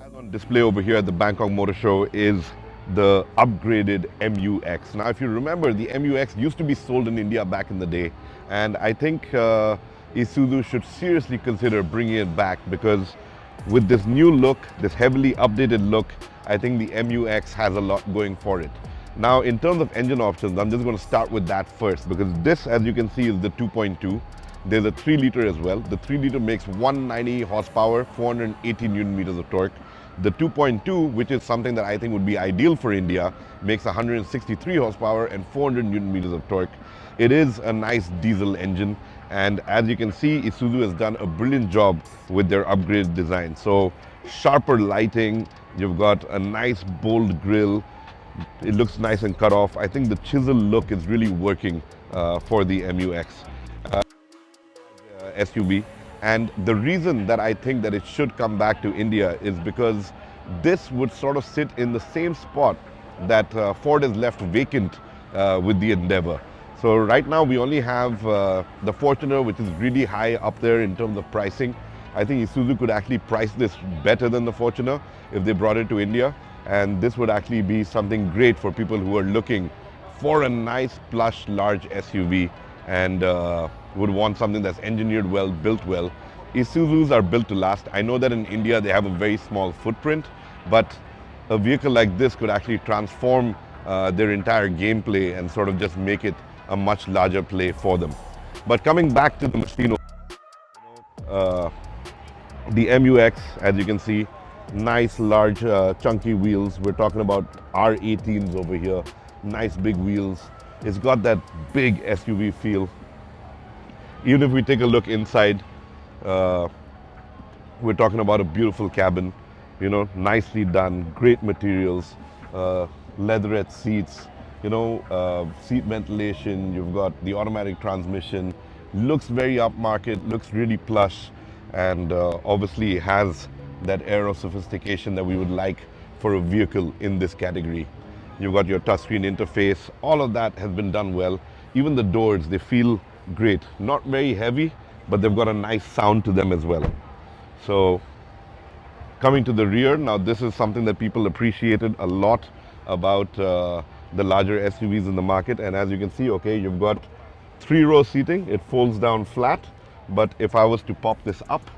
has on display over here at the Bangkok Motor Show is the upgraded MU-X. Now, if you remember, the MU-X used to be sold in India back in the day, and I think Isuzu should seriously consider bringing it back because with this new look, this heavily updated look, I think the MU-X has a lot going for it. Now, in terms of engine options, I'm just going to start with that first because this, as you can see, is the 2.2. There's a 3-liter as well. The 3-liter makes 190 horsepower, 480 Newton meters of torque. The 2.2, which is something that I think would be ideal for India, makes 163 horsepower and 400 Newton meters of torque. It is a nice diesel engine, and as you can see, Isuzu has done a brilliant job with their upgraded design. So sharper lighting, you've got a nice bold grille. It looks nice and cut off. I think the chisel look is really working for the MU-X. SUV, and the reason that I think that it should come back to India is because this would sort of sit in the same spot that Ford has left vacant with the Endeavour. So right now we only have the Fortuner, which is really high up there in terms of pricing. I think Isuzu could actually price this better than the Fortuner if they brought it to India, and this would actually be something great for people who are looking for a nice plush large SUV and would want something that's engineered well, built well. Isuzus are built to last. I know that in India they have a very small footprint, but a vehicle like this could actually transform their entire gameplay and sort of just make it a much larger play for them. But coming back to the machine, the MU-X, as you can see, nice large chunky wheels. We're talking about R18s over here, nice big wheels. It's got that big SUV feel. Even if we take a look inside, we're talking about a beautiful cabin, you know, nicely done, great materials, leatherette seats, you know, seat ventilation. You've got the automatic transmission, looks very upmarket, looks really plush, and obviously has that air of sophistication that we would like for a vehicle in this category. You've got your touchscreen interface. All of that has been done well. Even the doors, they feel great. Not very heavy, but they've got a nice sound to them as well. So coming to the rear, now this is something that people appreciated a lot about the larger SUVs in the market. And as you can see, okay, you've got 3-row seating. It folds down flat, but if I was to pop this up,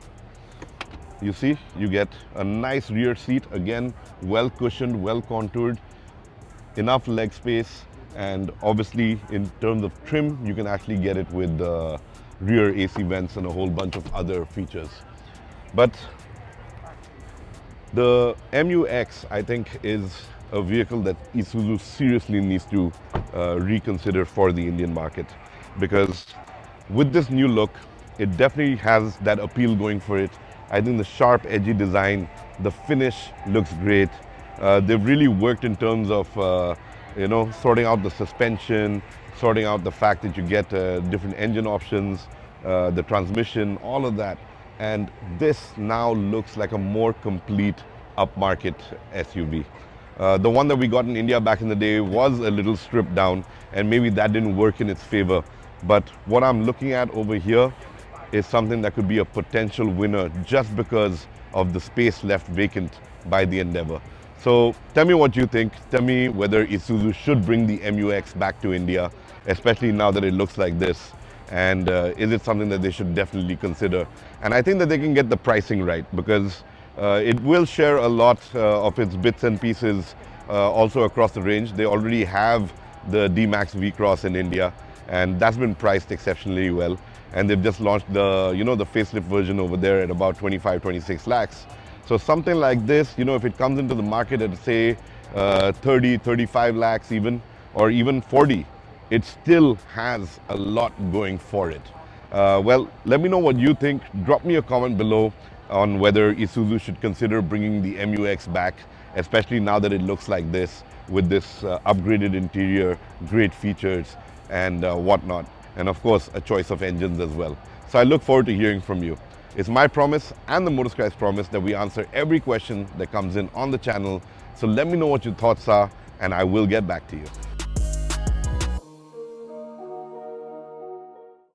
you see, you get a nice rear seat. Again, well cushioned, well contoured, enough leg space, and obviously in terms of trim, you can actually get it with the rear AC vents and a whole bunch of other features. But the MU-X, I think, is a vehicle that Isuzu seriously needs to reconsider for the Indian market, because with this new look, it definitely has that appeal going for it. I think the sharp, edgy design, the finish looks great. They've really worked in terms of you know, sorting out the suspension, sorting out the fact that you get different engine options, the transmission, all of that. And this now looks like a more complete upmarket SUV. The one that we got in India back in the day was a little stripped down, and maybe that didn't work in its favor. But what I'm looking at over here is something that could be a potential winner just because of the space left vacant by the Endeavour. So tell me what you think. Tell me whether Isuzu should bring the MU-X back to India, especially now that it looks like this. And is it something that they should definitely consider? And I think that they can get the pricing right, because it will share a lot of its bits and pieces also across the range. They already have the D-Max V-Cross in India, and that's been priced exceptionally well. And they've just launched the, you know, the facelift version over there at about 25, 26 lakhs. So something like this, you know, if it comes into the market at say 30, 35 lakhs even, or even 40, it still has a lot going for it. Well, let me know what you think. Drop me a comment below on whether Isuzu should consider bringing the MU-X back, especially now that it looks like this, with this upgraded interior, great features, and whatnot. And of course, a choice of engines as well. So I look forward to hearing from you. It's my promise and the MOTORSCRIBES promise that we answer every question that comes in on the channel. So let me know what your thoughts are, and I will get back to you.